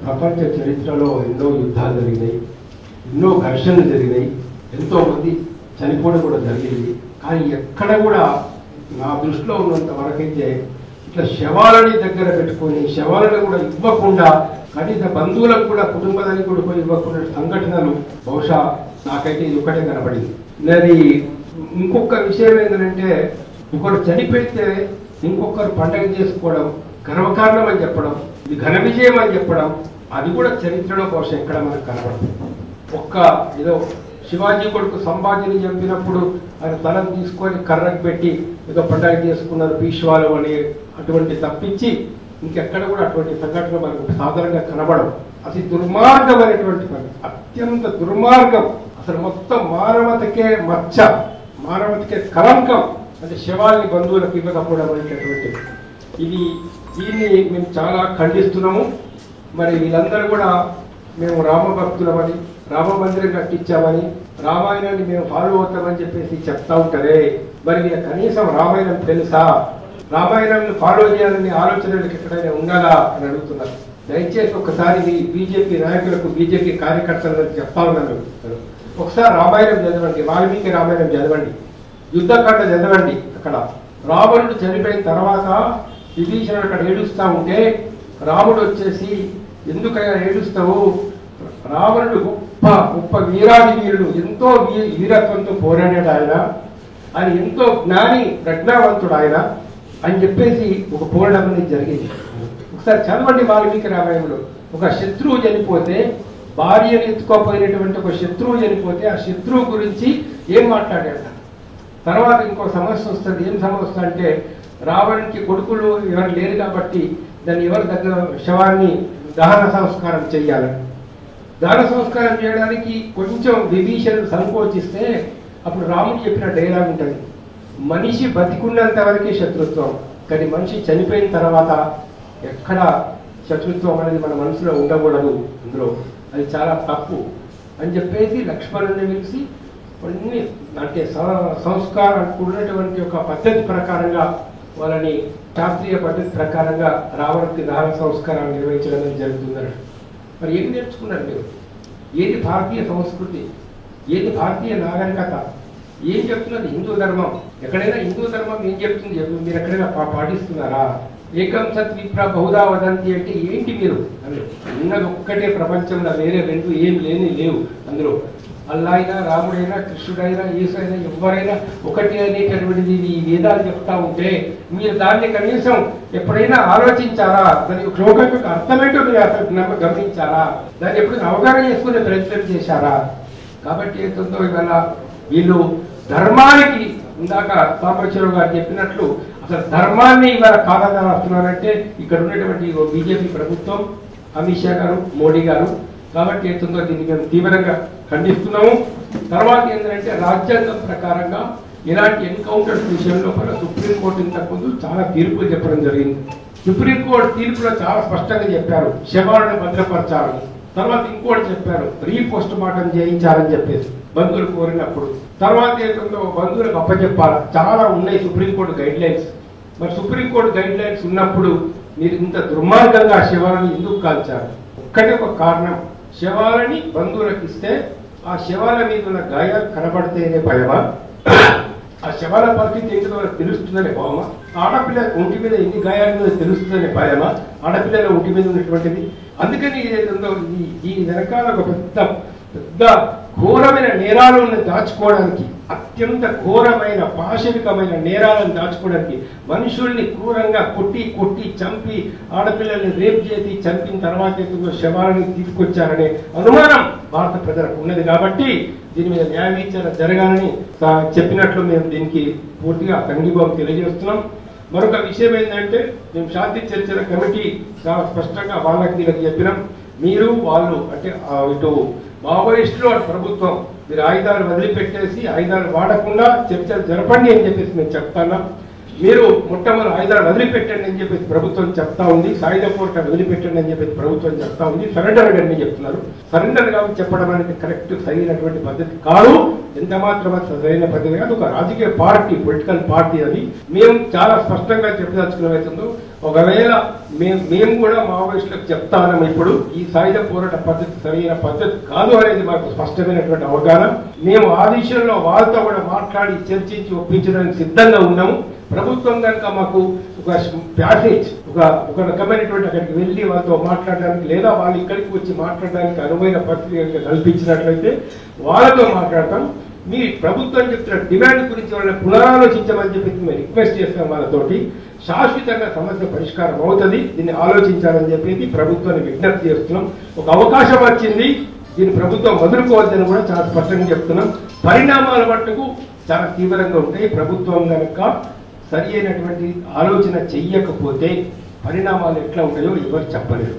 ప్రపంచ చరిత్రలో ఎన్నో యుద్ధాలు జరిగినాయి, ఎన్నో ఘర్షణలు జరిగినాయి, ఎంతోమంది చనిపోవడం కూడా జరిగింది. కానీ ఎక్కడ కూడా నా దృష్టిలో ఉన్నంత వరకైతే ఇట్లా శవాలని దగ్గర పెట్టుకొని శవాలను కూడా ఇవ్వకుండా, కనీస బంధువులకు కూడా కుటుంబానికి కూడా పోయి ఇవ్వకుండా సంఘటనలు బహుశా నాకైతే ఇది ఒకటే కనబడింది. మరి ఇంకొక విషయం ఏంటంటే, ఒకరు చనిపోతే ఇంకొకరు పండగ చేసుకోవడం గర్వకారణం అని చెప్పడం, ఇది ఘన విజయం అని చెప్పడం, అది కూడా చరిత్రలో బహుశా ఎక్కడ మనకు కనబడదు. ఒక్క ఏదో శివాజీ కొడుకు సంభాజీని చంపినప్పుడు ఆయన తలను తీసుకొని కర్రకు పెట్టి ఏదో పండగ చేసుకున్నారు పీష్వాలు అని, అటువంటి తప్పించి ఇంకెక్కడ కూడా అటువంటి సంఘటన మనకు సాధారణంగా కనబడవు. అది దుర్మార్గమైనటువంటి పని, అత్యంత దుర్మార్గం. అసలు మొత్తం మానవతకే మచ్చ, మానవతకే కలంకం. అంటే శవాల్ని బంధువులకు ఇవ్వకపోవడం అనేటటువంటి దీన్ని మేము చాలా ఖండిస్తున్నాము. మరి వీళ్ళందరూ కూడా మేము రామభక్తులమని, రామ మందిరం కట్టించామని, రామాయణాన్ని మేము ఫాలో అవుతామని చెప్పేసి చెప్తా ఉంటారే, మరి వీళ్ళ కనీసం రామాయణం తెలుసా? రామాయణాన్ని ఫాలో చేయాలని ఆలోచనలకు ఎక్కడైనా ఉండాలా అని అడుగుతున్నారు. దయచేసి ఒకసారి బీజేపీ నాయకులకు, బీజేపీ కార్యకర్తలకు చెప్తా ఉన్నాను, ఒకసారి రామాయణం చదవండి, వాల్మీకి రామాయణం చదవండి, యుద్ధకాండ చదవండి. అక్కడ రావణుడు చనిపోయిన తర్వాత విభీషణుడు అక్కడ ఏడుస్తూ ఉంటే రాముడు వచ్చేసి, ఎందుకైనా ఏడుస్తావు, రావణుడు గొప్ప గొప్ప వీరాది వీరుడు, ఎంతో వీరత్వంతో పోరాడాడు ఆయన ఎంతో జ్ఞాని ప్రజ్ఞావంతుడు ఆయన అని చెప్పేసి ఒక పోరాటం అనేది జరిగింది. ఒకసారి చదవండి వాల్మీకి రామాయణంలో. ఒక శత్రువు చనిపోతే, భార్యను ఎత్తుకోపోయినటువంటి ఒక శత్రువు చనిపోతే ఆ శత్రువు గురించి ఏం మాట్లాడాడు. తర్వాత ఇంకో సమస్య వస్తుంది. ఏం సమస్య అంటే, రావణునికి కొడుకులు ఎవరు లేరు కాబట్టి దాన్ని ఎవరి దగ్గర శవాన్ని దహన సంస్కారం చేయాలని, దహన సంస్కారం చేయడానికి కొంచెం విభీషణుడు సంకోచిస్తే అప్పుడు రాముడు చెప్పిన డైలాగ్ ఉంటుంది, మనిషి బతికున్నంత వరకే శత్రుత్వం, కానీ మనిషి చనిపోయిన తర్వాత ఎక్కడ శత్రుత్వం అనేది మన మనసులో ఉండకూడదు, అందులో అది చాలా తప్పు అని చెప్పేసి లక్ష్మణుని పిలిచి కొన్ని అంటే సంస్కారం ఉన్నటువంటి ఒక పద్ధతి ప్రకారంగా వాళ్ళని శాస్త్రీయ పద్ధతి ప్రకారంగా రావణుడికి దహన సంస్కారాన్ని నిర్వహించడం జరుగుతుందని. మరి ఏం నేర్చుకున్నారు మీరు? ఏది భారతీయ సంస్కృతి, ఏది భారతీయ నాగరికత, ఏం చెప్తున్నది హిందూ ధర్మం? ఎక్కడైనా హిందూ ధర్మం ఏం చెప్తుంది మీరు ఎక్కడైనా పాటిస్తున్నారా? ఏకం సత్ విప్ర బహుదా వదంతి అంటే ఏంటి మీరు? అందులో ఉన్నది ఒక్కటే ప్రపంచంలో, వేరే రెండు ఏం లేవు అందులో. అల్లా అయినా, రాముడైనా, కృష్ణుడైనా, యేసు అయినా, ఎవరైనా ఒకటి అనేటటువంటిది ఈ వేదాలు చెప్తా ఉంటే మీరు దాన్ని కనీసం ఎప్పుడైనా ఆలోచించారా? దాని శ్లోకం యొక్క అర్థమేంటో మీరు అసలు గమనించారా? దాన్ని ఎప్పుడైనా అవగాహన చేసుకునే ప్రయత్నం చేశారా? కాబట్టి ఏంటో ఇవాళ వీళ్ళు ధర్మానికి, ఇందాక సాంబశివరావు గారు చెప్పినట్లు, అసలు ధర్మాన్ని ఇవాళ కాదని వస్తున్నారంటే ఇక్కడ ఉన్నటువంటి బీజేపీ ప్రభుత్వం, అమిత్ షా గారు, మోడీ గారు. కాబట్టి ఏంటో దీన్ని మేము తీవ్రంగా ఖండిస్తున్నాము. తర్వాత ఏంటంటే, రాజ్యాంగం ప్రకారంగా ఇలాంటి ఎన్కౌంటర్స్ విషయంలో కూడా సుప్రీంకోర్టు ఇంతకుముందు చాలా తీర్పులు చెప్పడం జరిగింది. సుప్రీంకోర్టు తీర్పులో చాలా స్పష్టంగా చెప్పారు శవాలను భద్రపరచాలని. తర్వాత ఇంకోటి చెప్పారు రీపోస్ట్ మార్టం చేయించాలని చెప్పేసి బంధువులు కోరినప్పుడు. తర్వాత ఏంటందో బంధువులకు అప్పచెప్పాలి. చాలా ఉన్నాయి సుప్రీంకోర్టు గైడ్ లైన్స్. మరి సుప్రీంకోర్టు గైడ్ లైన్స్ ఉన్నప్పుడు మీరు ఇంత దుర్మార్గంగా శవాలను ఎందుకు కాల్చారు? ఒక్కటే ఒక కారణం, శవాలని బంధువులకు ఇస్తే ఆ శవాల మీద ఉన్న గాయాలు కనబడితేనే భయమా? ఆ శవాల పరిస్థితి ఏంటో తెలుస్తుందనే భయమా? ఆడపిల్ల ఒంటి మీద ఎన్ని గాయాల మీద తెలుస్తుందనే భయమా? ఆడపిల్లల ఒంటి మీద ఉన్నటువంటిది. అందుకని ఏదైతుందో దీని వెనకాల ఒక పెద్ద ఘోరమైన నేరాలను దాచుకోవడానికి, అత్యంత ఘోరమైన పాశవికమైన నేరాలను దాచుకోవడానికి, మనుషుల్ని క్రూరంగా కొట్టి చంపి, ఆడపిల్లల్ని రేప్ చేసి చంపిన తర్వాత శవాలను తీసుకొచ్చారనే అనుమానం భారత ప్రజలకు ఉన్నది. కాబట్టి దీని మీద న్యాయ విచారణ జరగాలని చెప్పినట్లు మేము దీనికి పూర్తిగా సంఘీభావం తెలియజేస్తున్నాం. మరొక విషయం ఏంటంటే, మేము శాంతి చర్చల కమిటీ చాలా స్పష్టంగా వాళ్ళకి వీళ్ళకి చెప్పినాం, మీరు వాళ్ళు అంటే ఇటు మావోయిస్టులు అటు ప్రభుత్వం, మీరు ఆయుధాలు వదిలిపెట్టేసి ఆయుధాలు వాడకుండా చర్చలు జరపండి అని చెప్పేసి మేము చెప్తున్నాం. మీరు మొట్టమొదటి ఆయుధాలు వదిలిపెట్టండి అని చెప్పేసి ప్రభుత్వం చెప్తా ఉంది, సాయుధ పోరాటం వదిలిపెట్టండి అని చెప్పేసి ప్రభుత్వం చెప్తా ఉంది, సరెండర్ అని చెప్తున్నారు. సరెండర్ కాబట్టి చెప్పడం అనేది కరెక్ట్ సరైనటువంటి పద్ధతి కాదు, ఎంత మాత్రం సరైన పద్ధతి కాదు. ఒక రాజకీయ పార్టీ, పొలిటికల్ పార్టీ అది. మేము చాలా స్పష్టంగా చెప్పదలుచుకున్నదో, ఒకవేళ మేము కూడా మావోయిస్టులకు చెప్తాము ఇప్పుడు ఈ సాయుధ పోరాట పద్ధతి సరైన పద్ధతి కాదు అనేది మాకు స్పష్టమైనటువంటి అవగాహన. మేము ఆ విషయంలో వాళ్ళతో కూడా మాట్లాడి చర్చించి ఒప్పించడానికి సిద్ధంగా ఉన్నాము. ప్రభుత్వం కనుక మాకు ఒక ప్యాసేజ్, ఒక రకమైనటువంటి అక్కడికి వెళ్ళి వాళ్ళతో మాట్లాడడానికి లేదా వాళ్ళు ఇక్కడికి వచ్చి మాట్లాడడానికి అనువైన పరిస్థితి కల్పించినట్లయితే వాళ్ళతో మాట్లాడతాం. మీ ప్రభుత్వం చెప్తున్న డిమాండ్ గురించి వాళ్ళని పునరాలోచించమని చెప్పి మేము రిక్వెస్ట్ చేస్తాం. వాళ్ళతోటి శాశ్వతంగా సమస్య పరిష్కారం అవుతుంది, దీన్ని ఆలోచించాలని చెప్పేసి ప్రభుత్వాన్ని విజ్ఞప్తి చేస్తున్నాం. ఒక అవకాశం వచ్చింది, దీన్ని ప్రభుత్వం వదులుకోవద్దని కూడా చాలా స్పష్టంగా చెప్తున్నాం. పరిణామాల మట్టుకు చాలా తీవ్రంగా ఉంటాయి. ప్రభుత్వం కనుక సరి అయినటువంటి ఆలోచన చెయ్యకపోతే పరిణామాలు ఎట్లా ఉంటాయో ఎవరు చెప్పలేరు.